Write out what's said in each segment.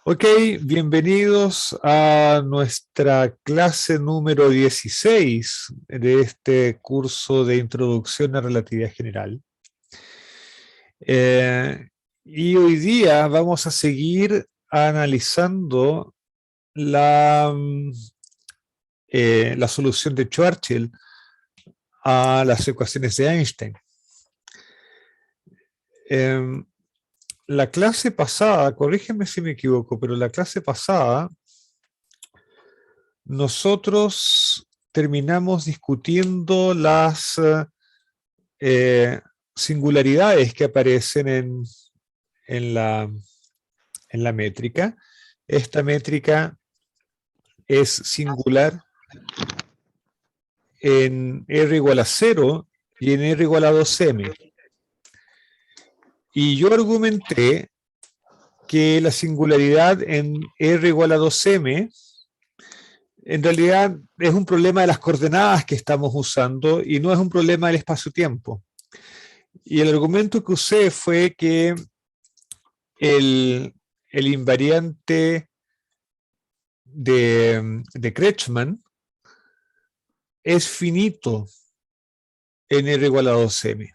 Ok, bienvenidos a nuestra clase número 16 de este curso de Introducción a Relatividad General. Y hoy día vamos a seguir analizando la solución de Schwarzschild a las ecuaciones de Einstein. La clase pasada, corrígeme si me equivoco, pero la clase pasada nosotros terminamos discutiendo las singularidades que aparecen en la métrica. Esta métrica es singular en R igual a 0 y en R igual a 2m. Y yo argumenté que la singularidad en R igual a 2m en realidad es un problema de las coordenadas que estamos usando y no es un problema del espacio-tiempo. Y el argumento que usé fue que el invariante de Kretschmann es finito en R igual a 2m.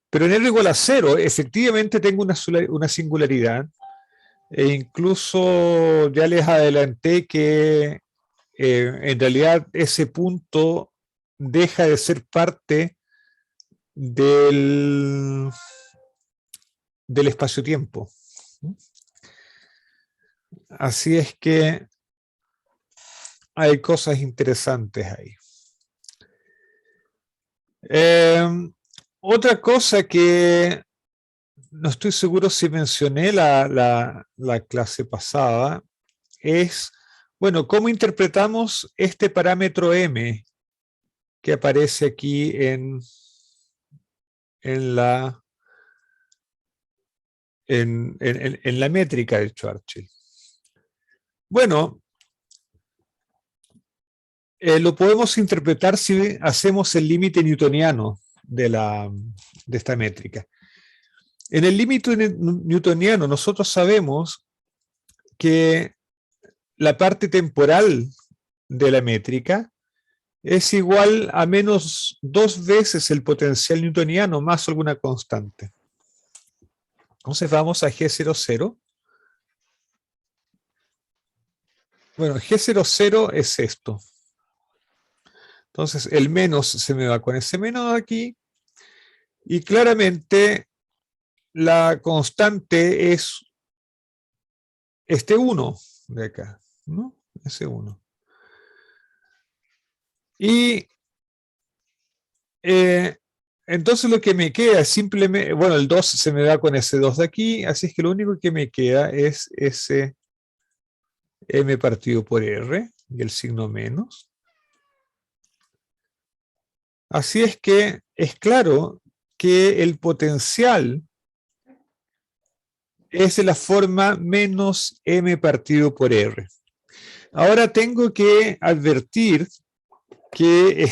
Pero en R igual a 0, efectivamente tengo una singularidad, e incluso ya les adelanté que en realidad ese punto deja de ser parte del espacio-tiempo. Así es que hay cosas interesantes ahí. Otra cosa que no estoy seguro si mencioné la clase pasada es, bueno, ¿cómo interpretamos este parámetro m que aparece aquí en la métrica de Schwarzschild? Bueno, lo podemos interpretar si hacemos el límite newtoniano de esta métrica. En el límite newtoniano nosotros sabemos que la parte temporal de la métrica es igual a menos 2 veces el potencial newtoniano más alguna constante. Entonces vamos a G00. Bueno, G00 es esto. Entonces el menos se me va con ese menos aquí. Y claramente la constante es este 1 de acá, ¿no? Ese 1. Y entonces lo que me queda es simplemente, bueno, el 2 se me va con ese 2 de aquí, así es que lo único que me queda es ese m partido por r y el signo menos. Así es que es claro que el potencial es de la forma menos m partido por r. Ahora tengo que advertir que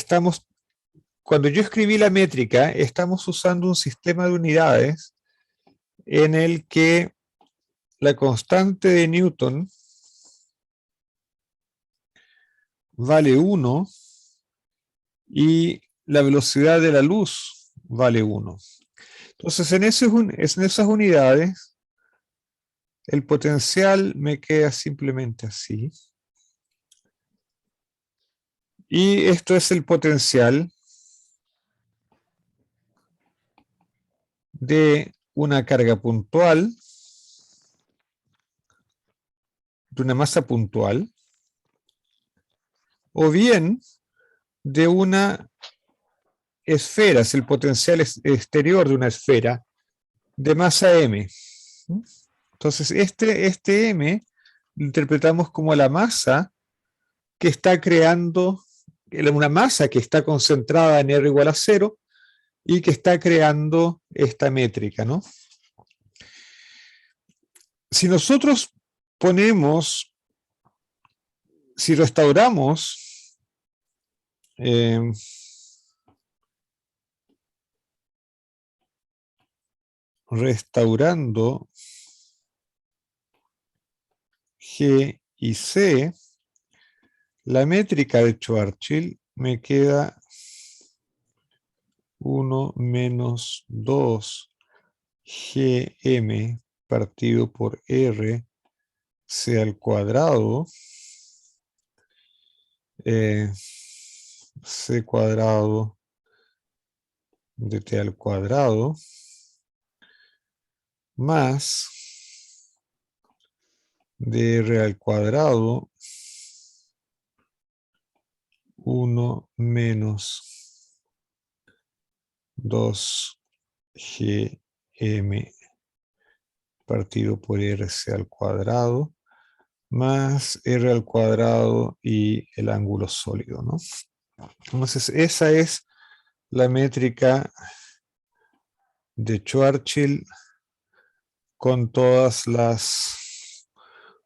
cuando yo escribí la métrica, estamos usando un sistema de unidades en el que la constante de Newton vale 1 y la velocidad de la luz vale 1. Entonces, en esas unidades, el potencial me queda simplemente así. Y esto es el potencial de una carga puntual, de una masa puntual, o bien de una esfera, es el potencial exterior de una esfera de masa m. Entonces, este m lo interpretamos como la masa que está creando, una masa que está concentrada en R igual a 0 y que está creando esta métrica, ¿no? Si nosotros si restauramos restaurando G y C, la métrica de Schwarzschild me queda 1 menos 2 GM partido por R C al cuadrado, C cuadrado de T al cuadrado, más dr al cuadrado 1 menos 2 gm partido por rc al cuadrado más r al cuadrado y el ángulo sólido, ¿no? Entonces esa es la métrica de Schwarzschild con todas las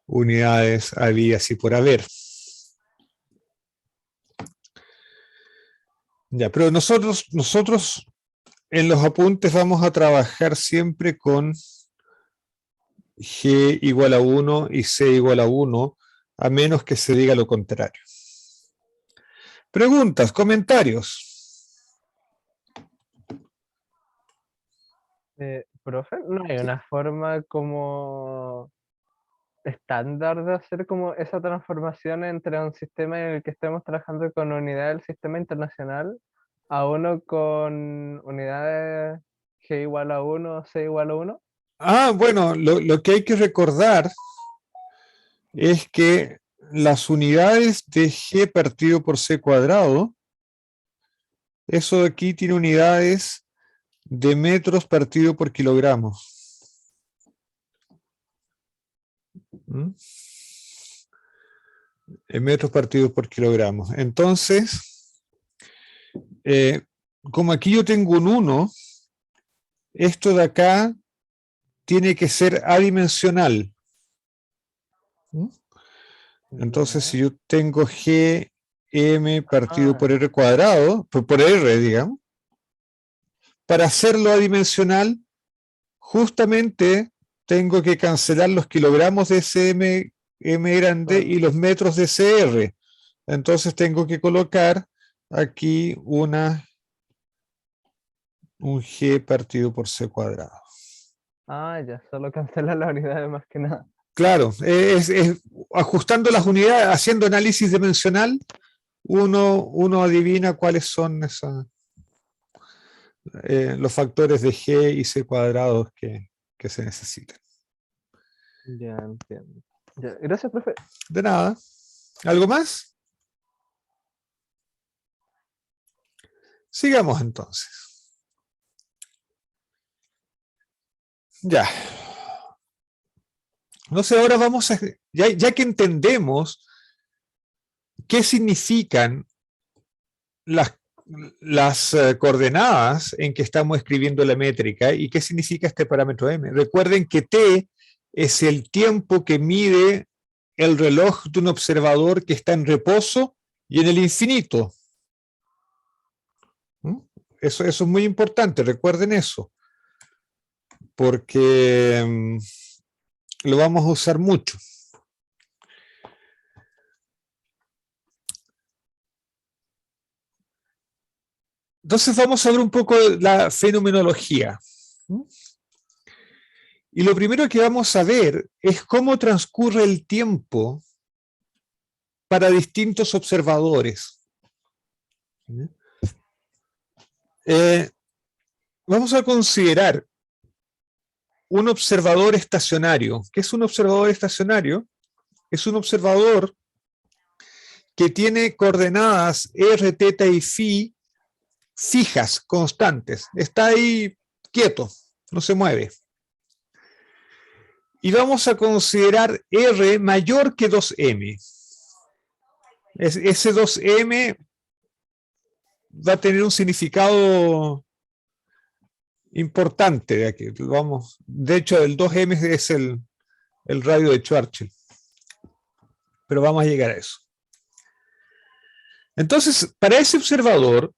unidades habidas y por haber. Ya, pero nosotros en los apuntes vamos a trabajar siempre con G igual a 1 y C igual a 1, a menos que se diga lo contrario. Preguntas, comentarios. Profe, ¿no hay una forma como estándar de hacer como esa transformación entre un sistema en el que estemos trabajando con unidades del sistema internacional a uno con unidades G igual a 1, C igual a 1? Ah, bueno, lo que hay que recordar es que las unidades de G partido por C cuadrado, eso de aquí tiene unidades de metros partido por kilogramos. ¿Mm? En metros partidos por kilogramos. Entonces, como aquí yo tengo un 1, esto de acá tiene que ser adimensional. ¿Mm? Entonces, si yo tengo Gm partido por R cuadrado, por R, digamos, para hacerlo adimensional, justamente tengo que cancelar los kilogramos de SM grande y los metros de CR. Entonces tengo que colocar aquí un G partido por C cuadrado. Ah, ya, solo cancela las unidades más que nada. Claro, es ajustando las unidades, haciendo análisis dimensional, uno adivina cuáles son los factores de G y C cuadrados que se necesitan. Ya entiendo. Ya, gracias, profe. De nada. ¿Algo más? Sigamos entonces. Ya. Entonces ahora vamos a, ya que entendemos qué significan las coordenadas en que estamos escribiendo la métrica y qué significa este parámetro m. Recuerden que t es el tiempo que mide el reloj de un observador que está en reposo y en el infinito. Eso es muy importante, recuerden eso, porque lo vamos a usar mucho. Entonces vamos a ver un poco la fenomenología. Y lo primero que vamos a ver es cómo transcurre el tiempo para distintos observadores. Vamos a considerar un observador estacionario. ¿Qué es un observador estacionario? Es un observador que tiene coordenadas r, θ y φ fijas, constantes. Está ahí quieto, no se mueve. Y vamos a considerar R mayor que 2m. Ese 2m va a tener un significado importante de aquí. De hecho, el 2m es el radio de Schwarzschild. Pero vamos a llegar a eso. Entonces, para ese observador,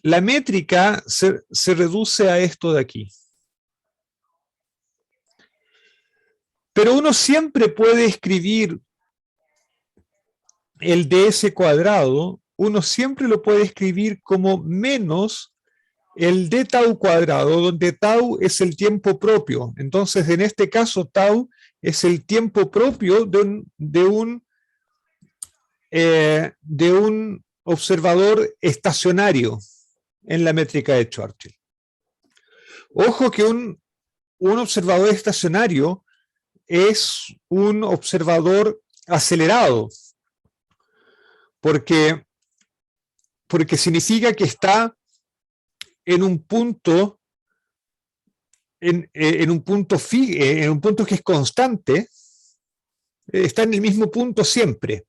la métrica se reduce a esto de aquí. Pero uno siempre puede escribir el ds cuadrado, uno siempre lo puede escribir como menos el d tau cuadrado, donde tau es el tiempo propio. Entonces, en este caso, tau es el tiempo propio de un observador estacionario en la métrica de Schwarzschild. Ojo que un observador estacionario es un observador acelerado, porque significa que está en un punto en un punto que es constante, está en el mismo punto siempre.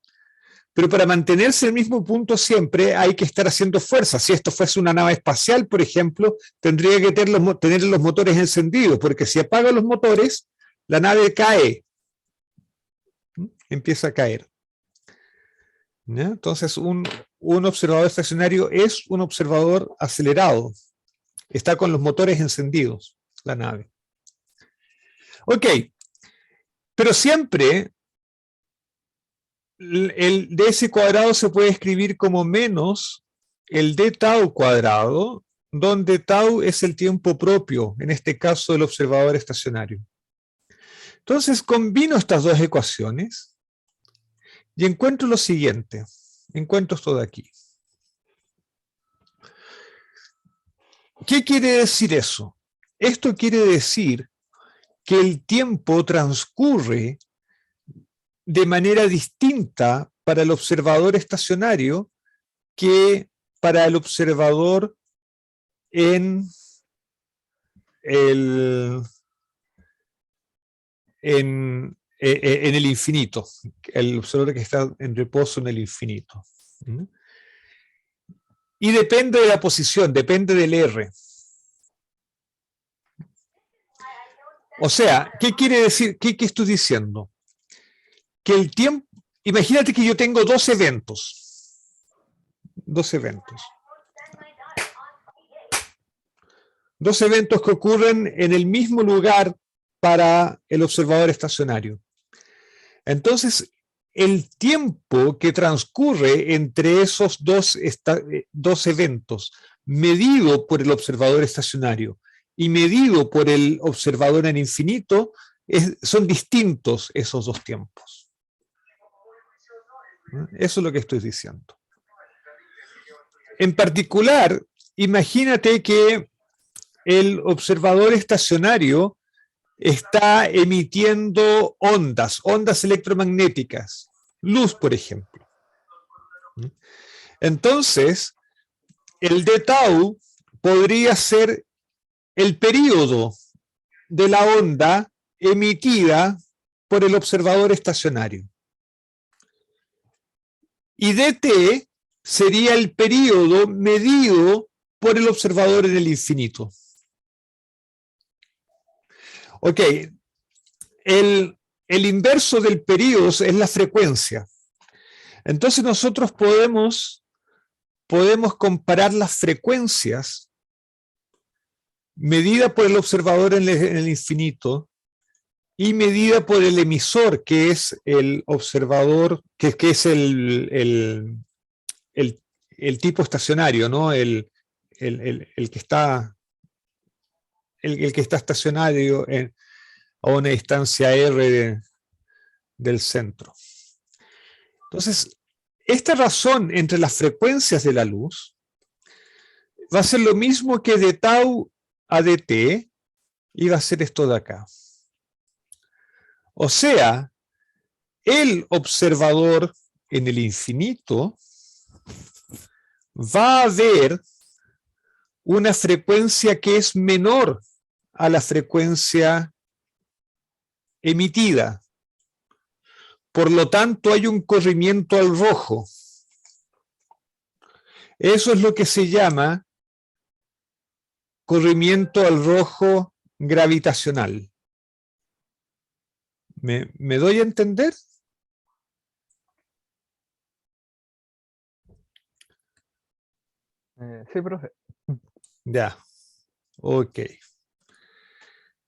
Pero para mantenerse en el mismo punto siempre hay que estar haciendo fuerza. Si esto fuese una nave espacial, por ejemplo, tendría que tener los motores encendidos, porque si apaga los motores, la nave cae, empieza a caer. ¿Ya? Entonces, un observador estacionario es un observador acelerado. Está con los motores encendidos, la nave. Ok, pero siempre el ds cuadrado se puede escribir como menos el d tau cuadrado, donde tau es el tiempo propio, en este caso del observador estacionario. Entonces combino estas dos ecuaciones y encuentro lo siguiente. Encuentro esto de aquí. ¿Qué quiere decir eso? Esto quiere decir que el tiempo transcurre de manera distinta para el observador estacionario que para el observador en el, en el infinito, el observador que está en reposo en el infinito. Y depende de la posición, depende del R. O sea, ¿qué quiere decir? ¿Qué estoy diciendo? Que el tiempo, imagínate que yo tengo dos eventos. Dos eventos. Dos eventos que ocurren en el mismo lugar para el observador estacionario. Entonces, el tiempo que transcurre entre esos dos eventos, medido por el observador estacionario y medido por el observador en infinito, son distintos esos dos tiempos. Eso es lo que estoy diciendo. En particular, imagínate que el observador estacionario está emitiendo ondas electromagnéticas, luz, por ejemplo. Entonces, el d tau podría ser el período de la onda emitida por el observador estacionario. Y dt sería el período medido por el observador en el infinito. Ok, el inverso del período es la frecuencia. Entonces nosotros podemos comparar las frecuencias medida por el observador en el infinito y medida por el emisor, que es el observador, que es el tipo estacionario, ¿no? El que está estacionario a una distancia r del centro. Entonces, esta razón entre las frecuencias de la luz va a ser lo mismo que de tau a dt, y va a ser esto de acá. O sea, el observador en el infinito va a ver una frecuencia que es menor a la frecuencia emitida. Por lo tanto, hay un corrimiento al rojo. Eso es lo que se llama corrimiento al rojo gravitacional. ¿Me doy a entender? Sí, profe. Ya. Ok.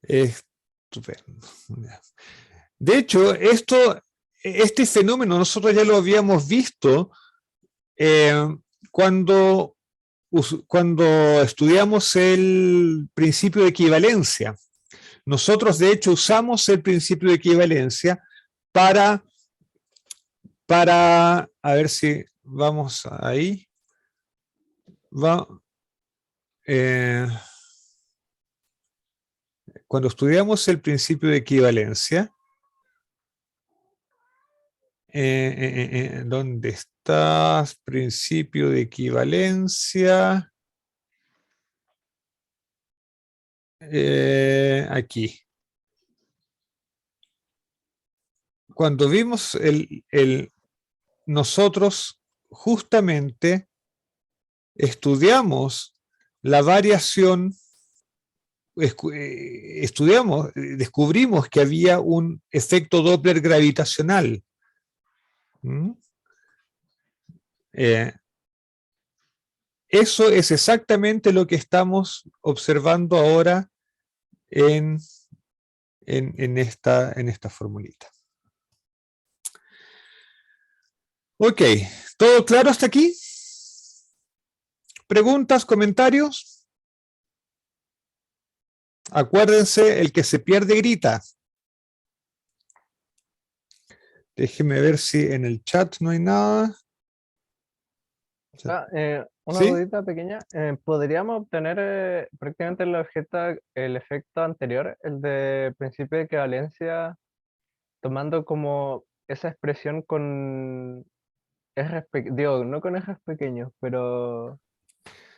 Estupendo. Ya. De hecho, este fenómeno nosotros ya lo habíamos visto cuando estudiamos el principio de equivalencia. Nosotros, de hecho, usamos el principio de equivalencia para a ver si vamos ahí. Cuando estudiamos el principio de equivalencia, ¿dónde estás? Principio de equivalencia. Aquí. Cuando vimos nosotros justamente estudiamos la variación, descubrimos que había un efecto Doppler gravitacional. Eso es exactamente lo que estamos observando ahora en esta formulita. Ok, ¿todo claro hasta aquí? ¿Preguntas, comentarios? Acuérdense, el que se pierde grita. Déjenme ver si en el chat no hay nada. Una ¿Sí? dudita pequeña. ¿Podríamos obtener prácticamente el efecto anterior, el de principio de equivalencia, tomando como esa expresión con digo, no con ejes pequeños, pero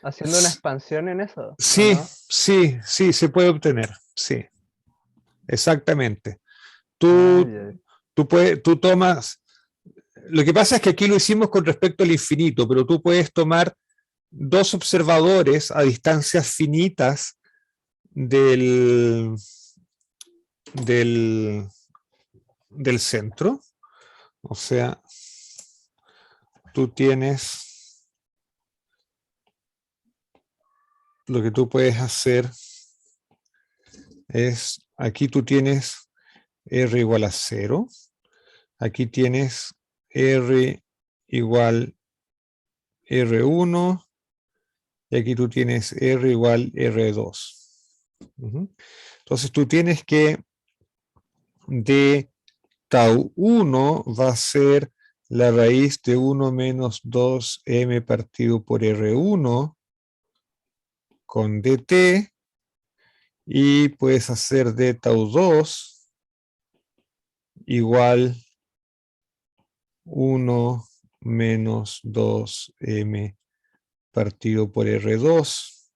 haciendo una expansión en eso, ¿o Sí, no? sí, sí, se puede obtener. Sí, exactamente. Ah, Tú, ya. tú tomas. Lo que pasa es que aquí lo hicimos con respecto al infinito, pero tú puedes tomar dos observadores a distancias finitas del centro. O sea, tú tienes, lo que tú puedes hacer es, aquí tú tienes R igual a 0, aquí tienes R igual R1, y aquí tú tienes R igual R2. Entonces tú tienes que de tau 1 va a ser la raíz de 1 menos 2m partido por R1 con dt, y puedes hacer de tau 2 igual 1 menos 2m partido por R2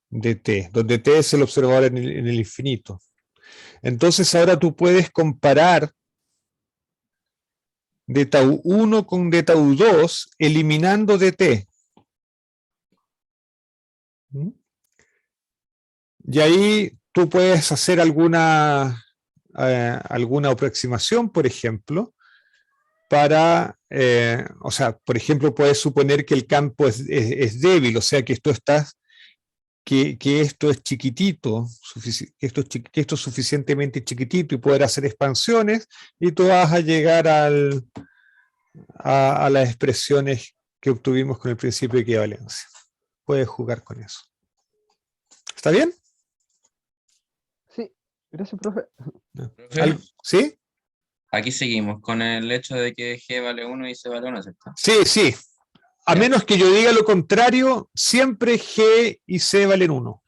dt, donde t es el observador en el infinito. Entonces ahora tú puedes comparar de tau 1 con de tau 2 eliminando dt. Y ahí tú puedes hacer alguna aproximación, por ejemplo, o sea, por ejemplo, puedes suponer que el campo es débil, o sea, que esto es chiquitito, que esto es suficientemente chiquitito y poder hacer expansiones, y tú vas a llegar a las expresiones que obtuvimos con el principio de equivalencia. Puedes jugar con eso. ¿Está bien? Sí, gracias, profe. Profe, ¿Sí? aquí seguimos con el hecho de que G vale 1 y C vale 1, ¿cierto? Sí, sí. A Ya. menos que yo diga lo contrario, siempre G y C valen 1.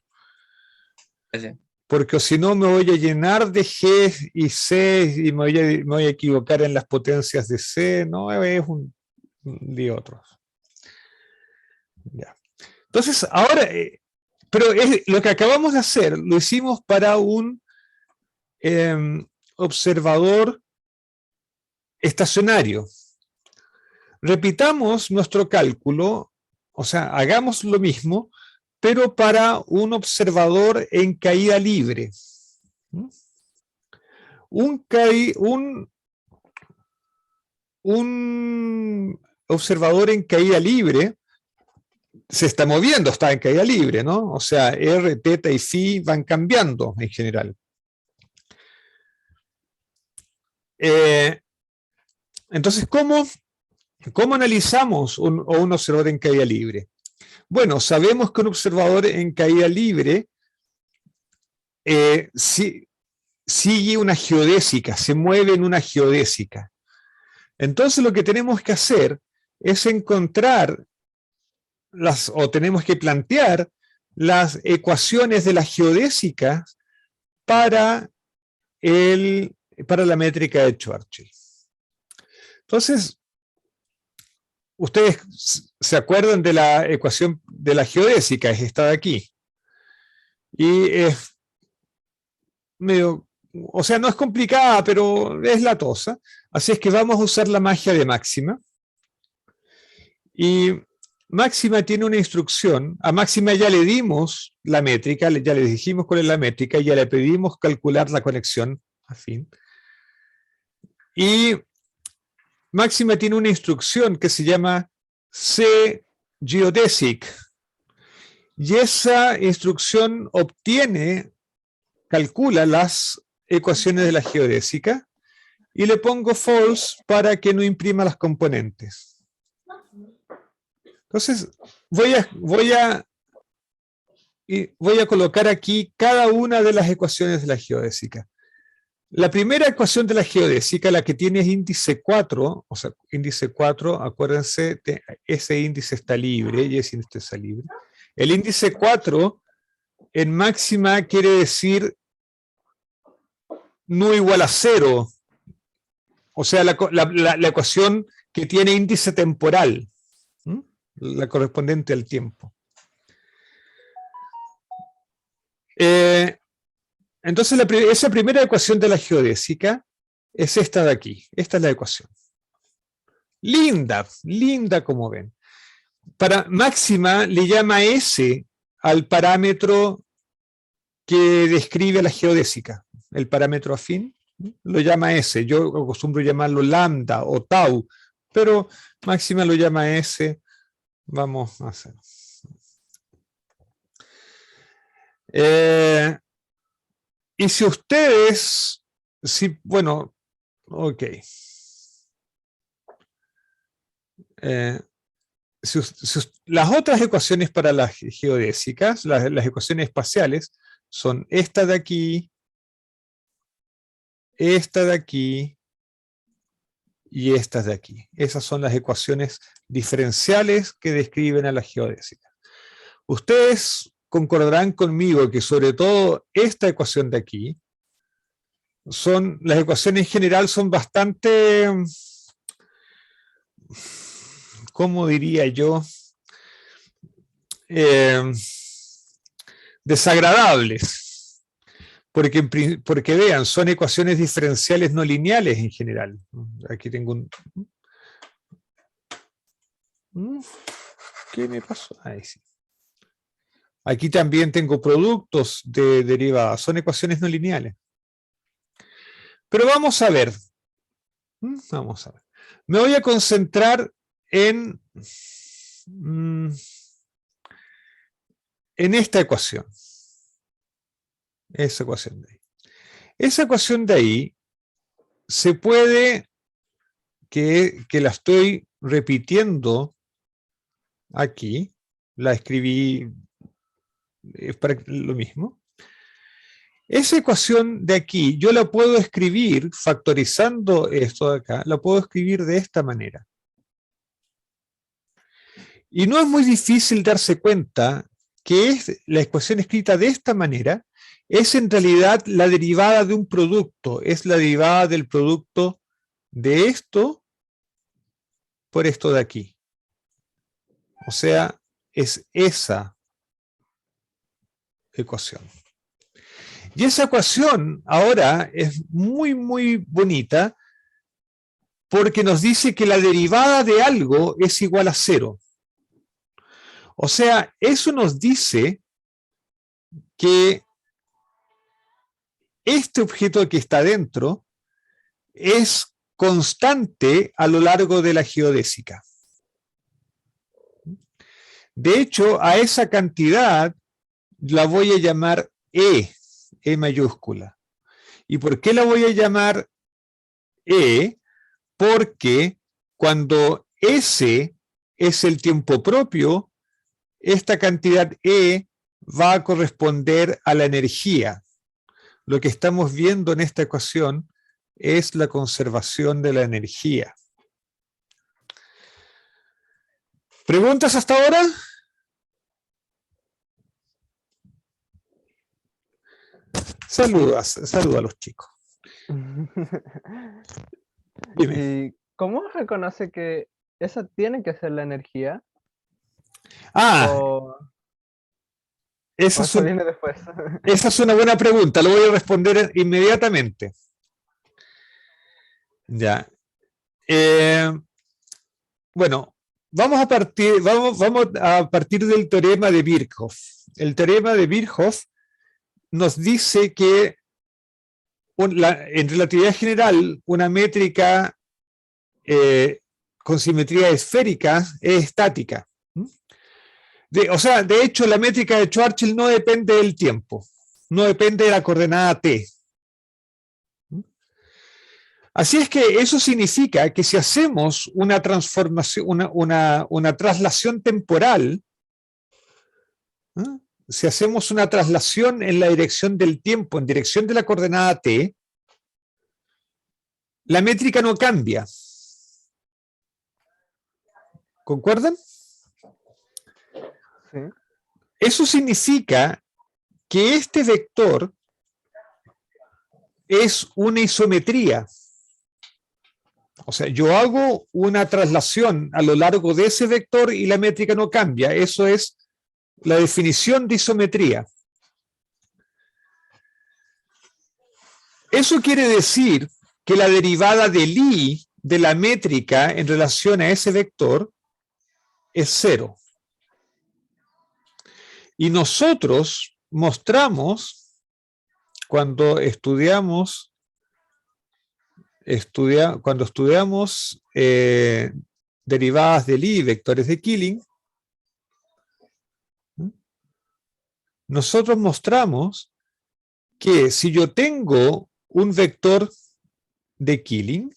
Gracias. Porque si no me voy a llenar de G y C y me voy a equivocar en las potencias de C. No, es un de otros. Ya. Entonces, ahora, pero lo que acabamos de hacer, lo hicimos para un observador estacionario. Repitamos nuestro cálculo, o sea, hagamos lo mismo, pero para un observador en caída libre. Un observador en caída libre se está moviendo, está en caída libre, ¿no? O sea, R, teta y phi van cambiando en general. Entonces, ¿cómo analizamos un observador en caída libre? Bueno, sabemos que un observador en caída libre sigue una geodésica, se mueve en una geodésica. Entonces lo que tenemos que hacer es encontrar o tenemos que plantear las ecuaciones de la geodésica para la métrica de Schwarzschild. Entonces, ustedes se acuerdan de la ecuación de la geodésica, es esta de aquí. Y es medio, o sea, no es complicada, pero es latosa. Así es que vamos a usar la magia de Máxima. Y Máxima tiene una instrucción. A Máxima ya le dimos la métrica, ya le dijimos cuál es la métrica, ya le pedimos calcular la conexión afín. Y Máxima tiene una instrucción que se llama CGeodesic. Y esa instrucción calcula las ecuaciones de la geodésica y le pongo false para que no imprima las componentes. Entonces, voy a colocar aquí cada una de las ecuaciones de la geodésica. La primera ecuación de la geodésica, la que tiene índice 4, o sea, índice 4, acuérdense, ese índice está libre y ese índice está libre. El índice 4 en Máxima quiere decir no igual a 0. O sea, la ecuación que tiene índice temporal, la correspondiente al tiempo. Entonces, esa primera ecuación de la geodésica es esta de aquí. Esta es la ecuación. Linda, linda como ven. Para Máxima le llama S al parámetro que describe la geodésica. El parámetro afín lo llama S. Yo acostumbro llamarlo lambda o tau, pero Máxima lo llama S. Vamos a hacer. Y si ustedes, bueno, ok. Las otras ecuaciones para las geodésicas, las ecuaciones espaciales, son esta de aquí y estas de aquí. Esas son las ecuaciones diferenciales que describen a la geodésica. Ustedes concordarán conmigo que sobre todo esta ecuación de aquí, las ecuaciones en general son bastante, ¿cómo diría yo? Desagradables. Porque vean, son ecuaciones diferenciales no lineales en general. Aquí tengo un... ¿Qué me pasó? Ahí sí. Aquí también tengo productos de derivadas, son ecuaciones no lineales. Pero vamos a ver. Vamos a ver. Me voy a concentrar en esta ecuación. Esa ecuación de ahí. Esa ecuación de ahí se puede, que la estoy repitiendo aquí, la escribí, es para lo mismo. Esa ecuación de aquí, yo la puedo escribir, factorizando esto de acá, la puedo escribir de esta manera. Y no es muy difícil darse cuenta que la ecuación escrita de esta manera es en realidad la derivada de un producto, es la derivada del producto de esto por esto de aquí. O sea, es esa ecuación. Y esa ecuación ahora es muy, muy bonita porque nos dice que la derivada de algo es igual a 0. O sea, eso nos dice que este objeto que está dentro es constante a lo largo de la geodésica. De hecho, a esa cantidad la voy a llamar E mayúscula. ¿Y por qué la voy a llamar E, porque cuando S es el tiempo propio, esta cantidad E va a corresponder a la energía. Lo que estamos viendo en esta ecuación es la conservación de la energía. ¿Preguntas hasta ahora? Saludos a los chicos. Dime. ¿Y cómo reconoce que esa tiene que ser la energía? ¿O Esa eso viene después? es una buena pregunta, lo voy a responder inmediatamente. Ya. Bueno, vamos a partir del teorema de Birkhoff. El teorema de Birkhoff nos dice que en relatividad general una métrica con simetría esférica es estática. De hecho, la métrica de Schwarzschild no depende del tiempo, no depende de la coordenada t. Así es que eso significa que si hacemos una transformación, una traslación temporal, si hacemos una traslación en la dirección del tiempo, en dirección de la coordenada t, la métrica no cambia. ¿Concuerdan? Sí. Eso significa que este vector es una isometría. O sea, yo hago una traslación a lo largo de ese vector y la métrica no cambia. Eso es la definición de isometría. Eso quiere decir que la derivada del i de la métrica en relación a ese vector es 0. Y nosotros mostramos, cuando estudiamos derivadas del i, vectores de Killing, nosotros mostramos que si yo tengo un vector de Killing,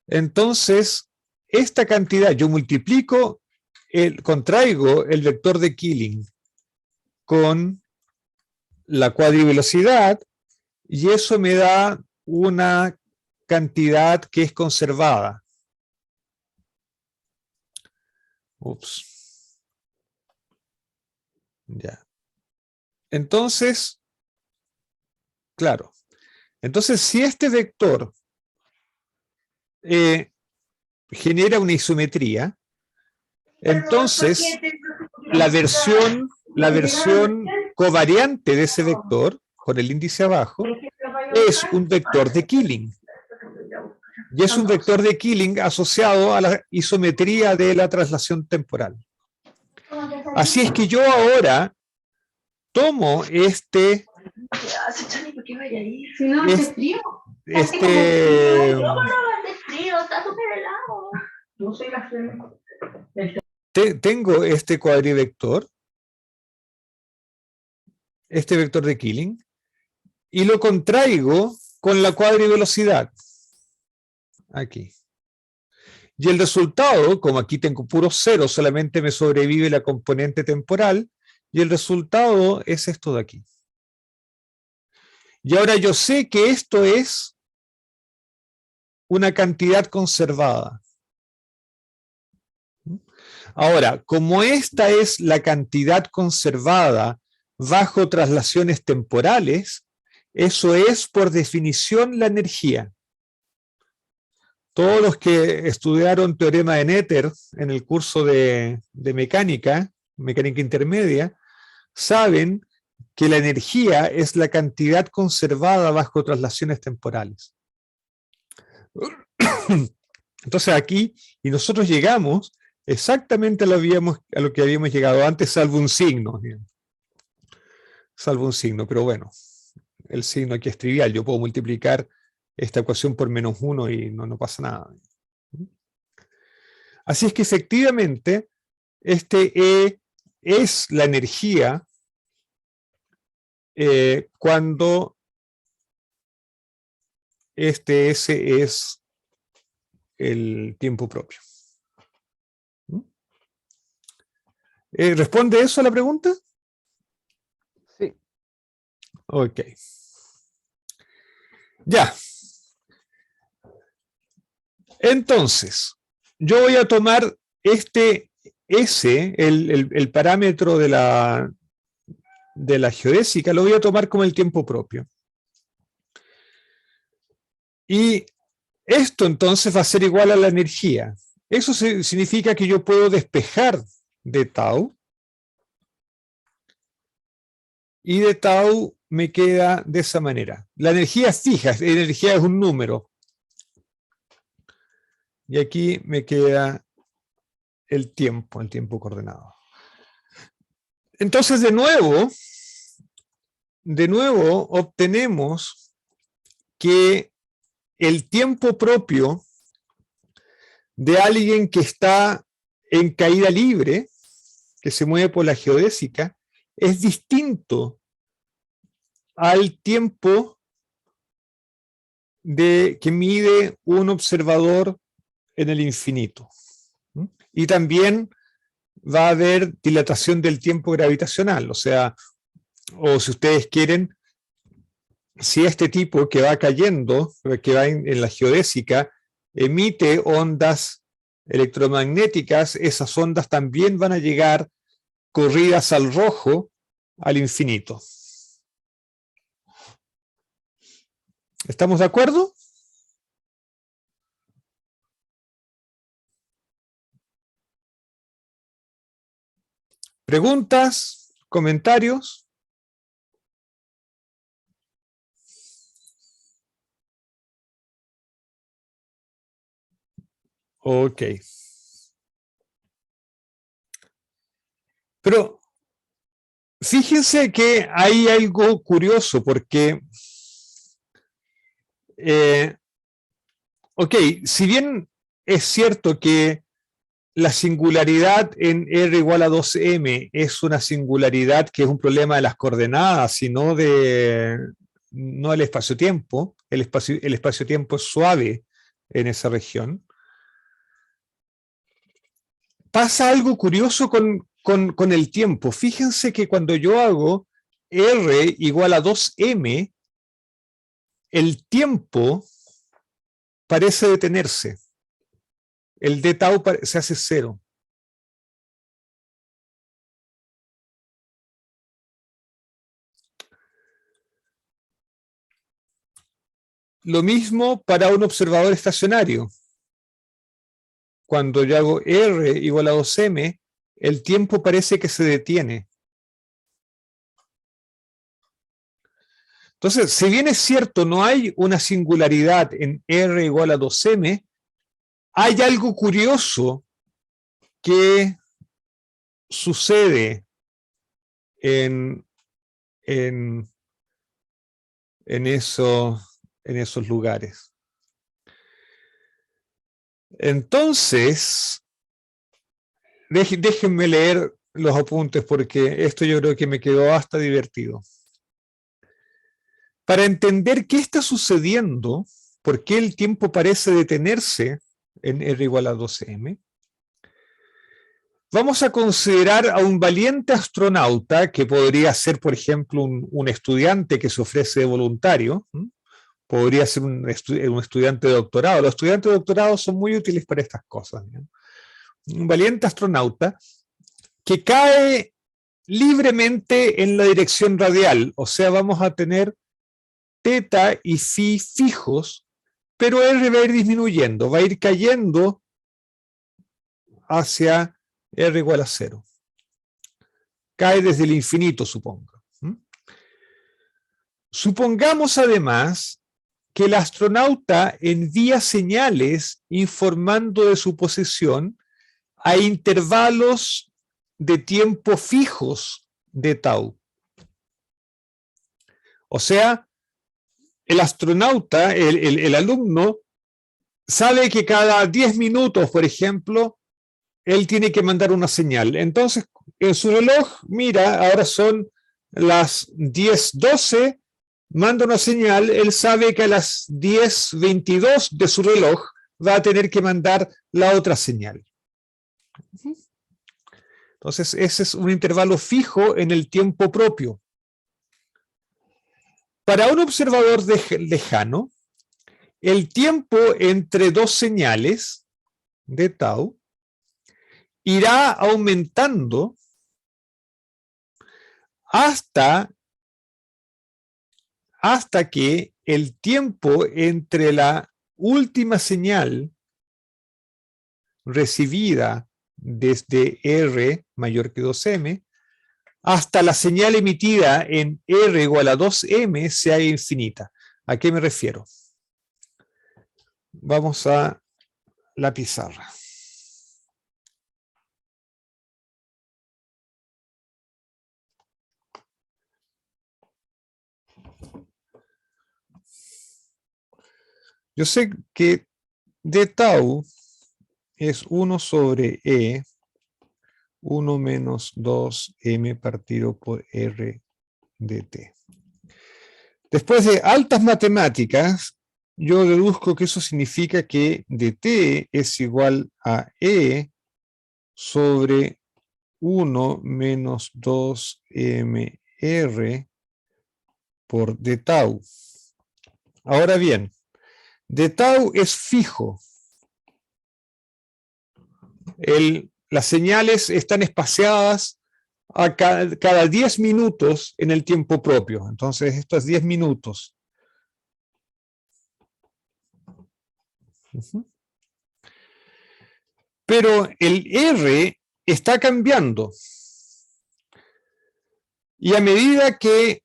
entonces esta cantidad, yo contraigo el vector de Killing con la cuadrivelocidad y eso me da una cantidad que es conservada. Ups. Ya. Entonces, claro. Entonces, si este vector genera una isometría, entonces la versión covariante de ese vector, con el índice abajo, es un vector de Killing. Y es un vector de Killing asociado a la isometría de la traslación temporal. Así es que yo ahora tomo tengo este cuadrivector, este vector de Killing, y lo contraigo con la cuadrivelocidad. Aquí. Y el resultado, como aquí tengo puro cero, solamente me sobrevive la componente temporal, y el resultado es esto de aquí. Y ahora yo sé que esto es una cantidad conservada. Ahora, como esta es la cantidad conservada bajo traslaciones temporales, eso es por definición la energía. Todos los que estudiaron teorema de Noether en el curso de mecánica intermedia, saben que la energía es la cantidad conservada bajo traslaciones temporales. Entonces aquí, y nosotros llegamos exactamente a lo que habíamos llegado antes, salvo un signo. Salvo un signo, pero bueno, el signo aquí es trivial. Yo puedo multiplicar esta ecuación por -1 y no pasa nada. Así es que efectivamente, este E es la energía cuando este S es el tiempo propio. ¿Responde eso a la pregunta? Sí. Ok. Ya. Entonces, yo voy a tomar este S, el parámetro de la geodésica, lo voy a tomar como el tiempo propio. Y esto entonces va a ser igual a la energía. Eso significa que yo puedo despejar de tau. Y de tau me queda de esa manera. La energía es fija, la energía es un número. Y aquí me queda el tiempo coordenado. Entonces, de nuevo obtenemos que el tiempo propio de alguien que está en caída libre, que se mueve por la geodésica, es distinto al tiempo que mide un observador en el infinito. Y también va a haber dilatación del tiempo gravitacional, o sea, o si ustedes quieren, si este tipo que va cayendo, que va en la geodésica, emite ondas electromagnéticas, esas ondas también van a llegar corridas al rojo al infinito. ¿Estamos de acuerdo? ¿Preguntas? ¿Comentarios? Ok. Pero fíjense que hay algo curioso porque, ok, si bien es cierto que la singularidad en R igual a 2m es una singularidad que es un problema de las coordenadas y no del espacio-tiempo, el espacio-tiempo es suave en esa región. Pasa algo curioso con el tiempo. Fíjense que cuando yo hago R igual a 2m, el tiempo parece detenerse. El d tau se hace 0. Lo mismo para un observador estacionario. Cuando yo hago R igual a 2m, el tiempo parece que se detiene. Entonces, si bien es cierto, no hay una singularidad en R igual a 2m, hay algo curioso que sucede en esos lugares. Entonces, déjenme leer los apuntes porque esto yo creo que me quedó hasta divertido. Para entender qué está sucediendo, por qué el tiempo parece detenerse en R igual a 12m, vamos a considerar a un valiente astronauta, que podría ser, por ejemplo, un estudiante que se ofrece de voluntario, podría ser un estudiante de doctorado. Los estudiantes de doctorado son muy útiles para estas cosas. Un valiente astronauta que cae libremente en la dirección radial, o sea, vamos a tener teta y phi fijos, pero R va a ir disminuyendo, va a ir cayendo hacia R igual a 0. Cae desde el infinito, supongo. Supongamos además que el astronauta envía señales informando de su posición a intervalos de tiempo fijos de tau. O sea, el astronauta, el alumno, sabe que cada 10 minutos, por ejemplo, él tiene que mandar una señal. Entonces, en su reloj, mira, ahora son las 10:12 manda una señal, él sabe que a las 10:22 de su reloj va a tener que mandar la otra señal. Entonces, ese es un intervalo fijo en el tiempo propio. Para un observador lejano, el tiempo entre dos señales de tau irá aumentando hasta que el tiempo entre la última señal recibida desde R mayor que 2m hasta la señal emitida en R igual a 2m sea infinita. ¿A qué me refiero? Vamos a la pizarra. Yo sé que d tau es 1 sobre E, 1 menos 2m partido por R dt. Después de altas matemáticas, yo deduzco que eso significa que dt es igual a E sobre 1 menos 2mr por d tau. Ahora bien, d tau es fijo. Las señales están espaciadas a cada 10 minutos en el tiempo propio. Entonces, esto es 10 minutos. Pero el R está cambiando. Y a medida que...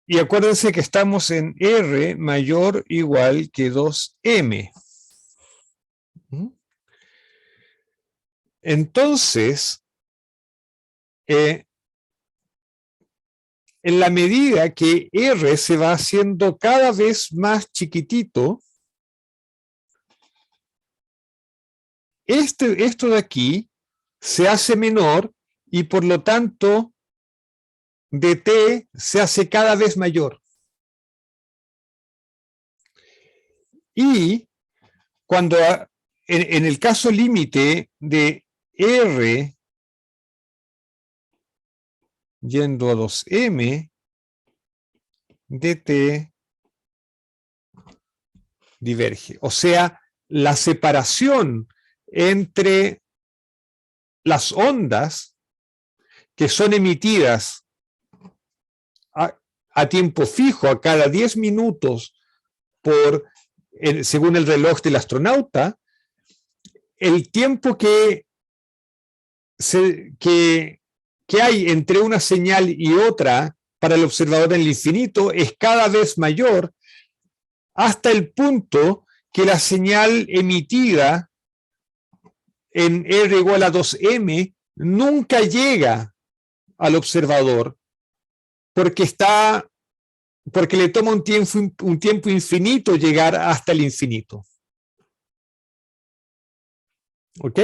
y acuérdense que estamos en R mayor o igual que 2m. Entonces, en la medida que R se va haciendo cada vez más chiquitito, esto de aquí se hace menor y por lo tanto dt se hace cada vez mayor. Y cuando en el caso límite de R yendo a 2m, dt diverge. O sea, la separación entre las ondas que son emitidas a tiempo fijo, a cada 10 minutos, según el reloj del astronauta, el tiempo que hay entre una señal y otra para el observador en el infinito es cada vez mayor hasta el punto que la señal emitida en R igual a 2m nunca llega al observador porque le toma un tiempo infinito llegar hasta el infinito. ¿Ok?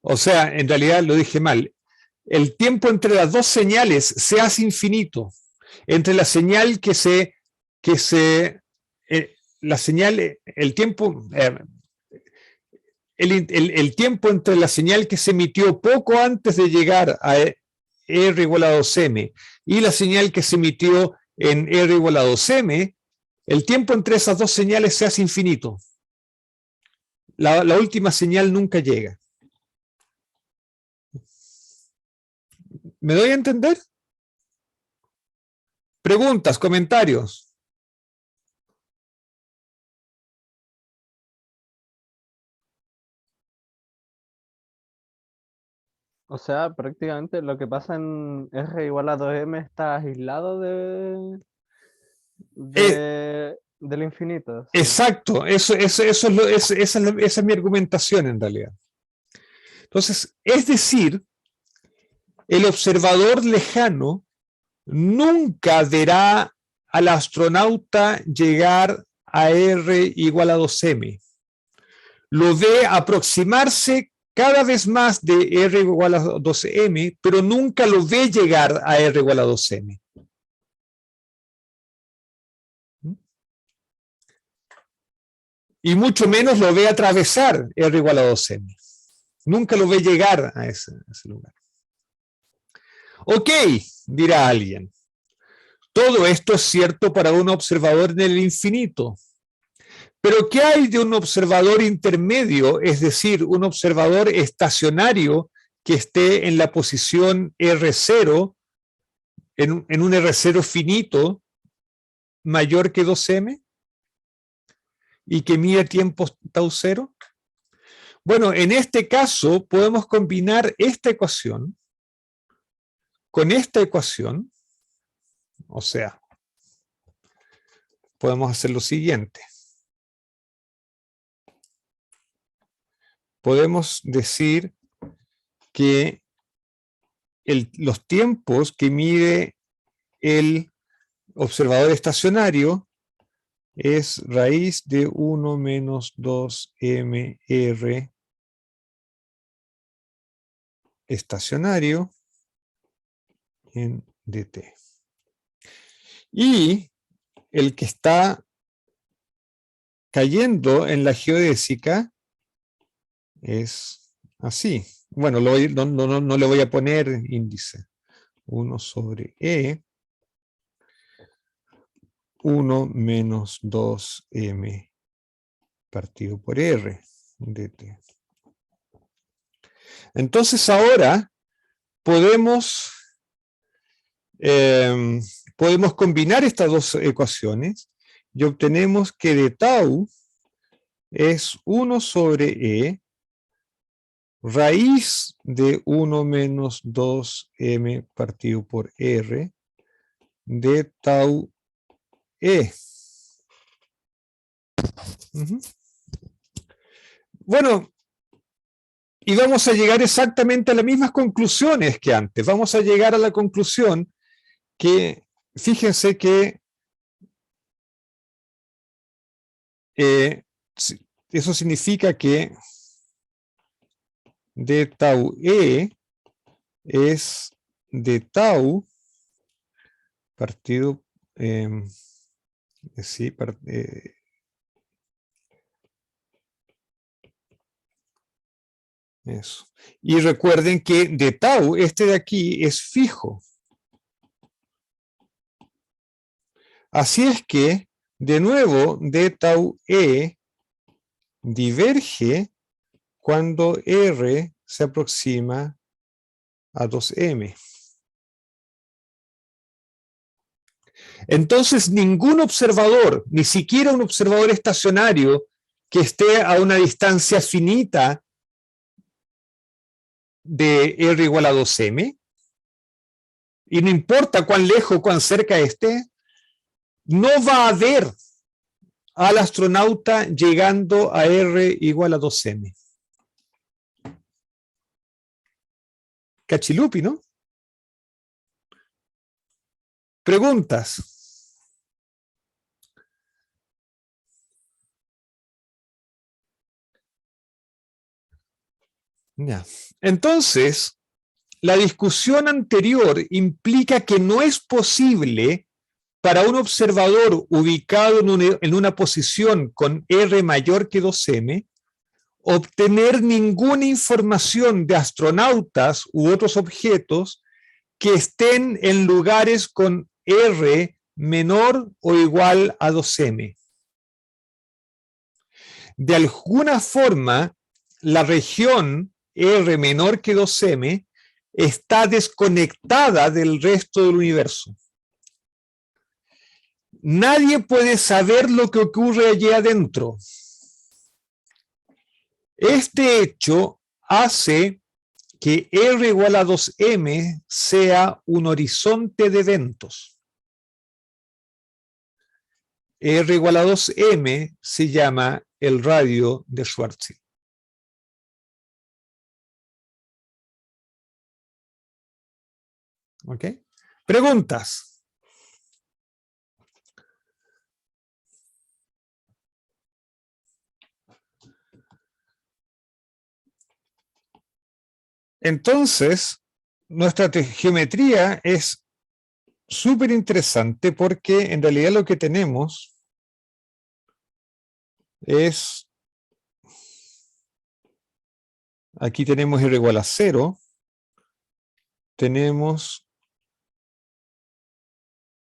O sea, en realidad lo dije mal. El tiempo entre las dos señales se hace infinito. Entre la señal el tiempo entre la señal que se emitió poco antes de llegar a R igual a 2m y la señal que se emitió en R igual a 2m, el tiempo entre esas dos señales se hace infinito. La última señal nunca llega. ¿Me doy a entender? Preguntas, comentarios. O sea, prácticamente lo que pasa en R igual a 2m está aislado del infinito. Sí. Exacto, esa es mi argumentación en realidad. Entonces, es decir, el observador lejano nunca verá al astronauta llegar a R igual a 2m. Lo ve aproximarse cada vez más de R igual a 2m, pero nunca lo ve llegar a R igual a 2m. Y mucho menos lo ve atravesar R igual a 2m. Nunca lo ve llegar a ese lugar. Ok, dirá alguien. Todo esto es cierto para un observador en el infinito. Pero ¿qué hay de un observador intermedio, es decir, un observador estacionario que esté en la posición R0, en un R0 finito, mayor que 2m, y que mide tiempo tau 0? Bueno, en este caso podemos combinar esta ecuación con esta ecuación, o sea, podemos hacer lo siguiente. Podemos decir que los tiempos que mide el observador estacionario es raíz de 1 menos 2mr estacionario en dt. Y el que está cayendo en la geodésica es así. Bueno, no le voy a poner índice. 1 sobre E, 1 menos 2m partido por R dt. Entonces ahora podemos combinar estas dos ecuaciones y obtenemos que de tau es 1 sobre E raíz de 1 menos 2m partido por R de tau E. Bueno, y vamos a llegar exactamente a las mismas conclusiones que antes. Vamos a llegar a la conclusión que, fíjense que eso significa que de tau E es de tau partido, sí, eso. Y recuerden que de tau, este de aquí es fijo. Así es que, de nuevo, de tau E diverge cuando R se aproxima a 2m. Entonces, ningún observador, ni siquiera un observador estacionario que esté a una distancia finita de R igual a 2m, y no importa cuán lejos, cuán cerca esté, no va a ver al astronauta llegando a R igual a 2m. Cachilupi, ¿no? Preguntas. Ya. Entonces, la discusión anterior implica que no es posible para un observador ubicado en una posición con R mayor que 2m obtener ninguna información de astronautas u otros objetos que estén en lugares con R menor o igual a 2m. De alguna forma, la región R menor que 2m está desconectada del resto del universo. Nadie puede saber lo que ocurre allí adentro. Este hecho hace que R igual a 2m sea un horizonte de eventos. R igual a 2m se llama el radio de Schwarzschild. ¿Ok? Preguntas. Entonces, nuestra geometría es súper interesante porque en realidad lo que tenemos es, aquí tenemos R igual a 0, tenemos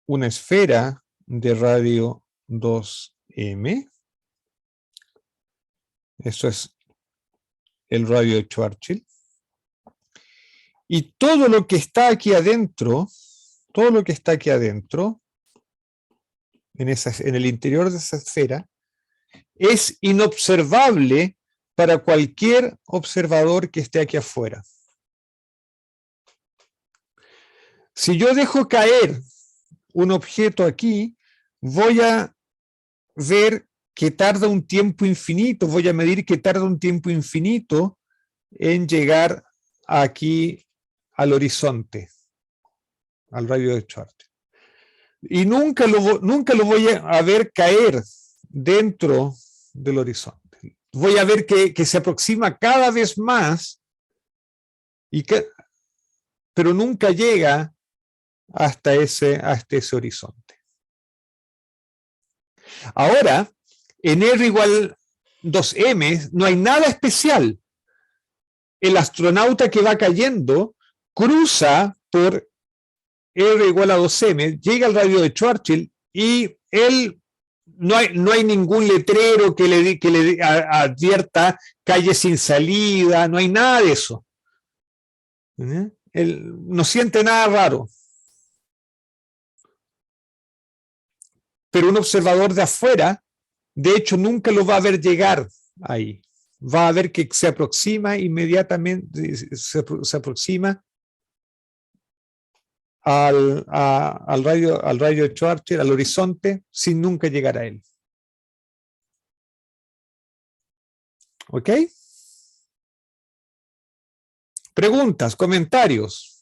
una esfera de radio 2m, eso es el radio de Schwarzschild, y todo lo que está aquí adentro, en el interior de esa esfera, es inobservable para cualquier observador que esté aquí afuera. Si yo dejo caer un objeto aquí, voy a ver que tarda un tiempo infinito, voy a medir que tarda un tiempo infinito en llegar aquí al horizonte, al radio de Schwarzschild. Y nunca lo voy a ver caer dentro del horizonte. Voy a ver que se aproxima cada vez más, pero nunca llega hasta ese horizonte. Ahora, en R igual 2m no hay nada especial. El astronauta que va cayendo cruza por R igual a 2m, llega al radio de Schwarzschild y él no hay ningún letrero que le advierta calle sin salida, no hay nada de eso. Él no siente nada raro. Pero un observador de afuera, de hecho, nunca lo va a ver llegar ahí. Va a ver que se aproxima inmediatamente, se aproxima al radio de Schwarzschild, al horizonte, sin nunca llegar a él. ¿Ok? Preguntas, comentarios.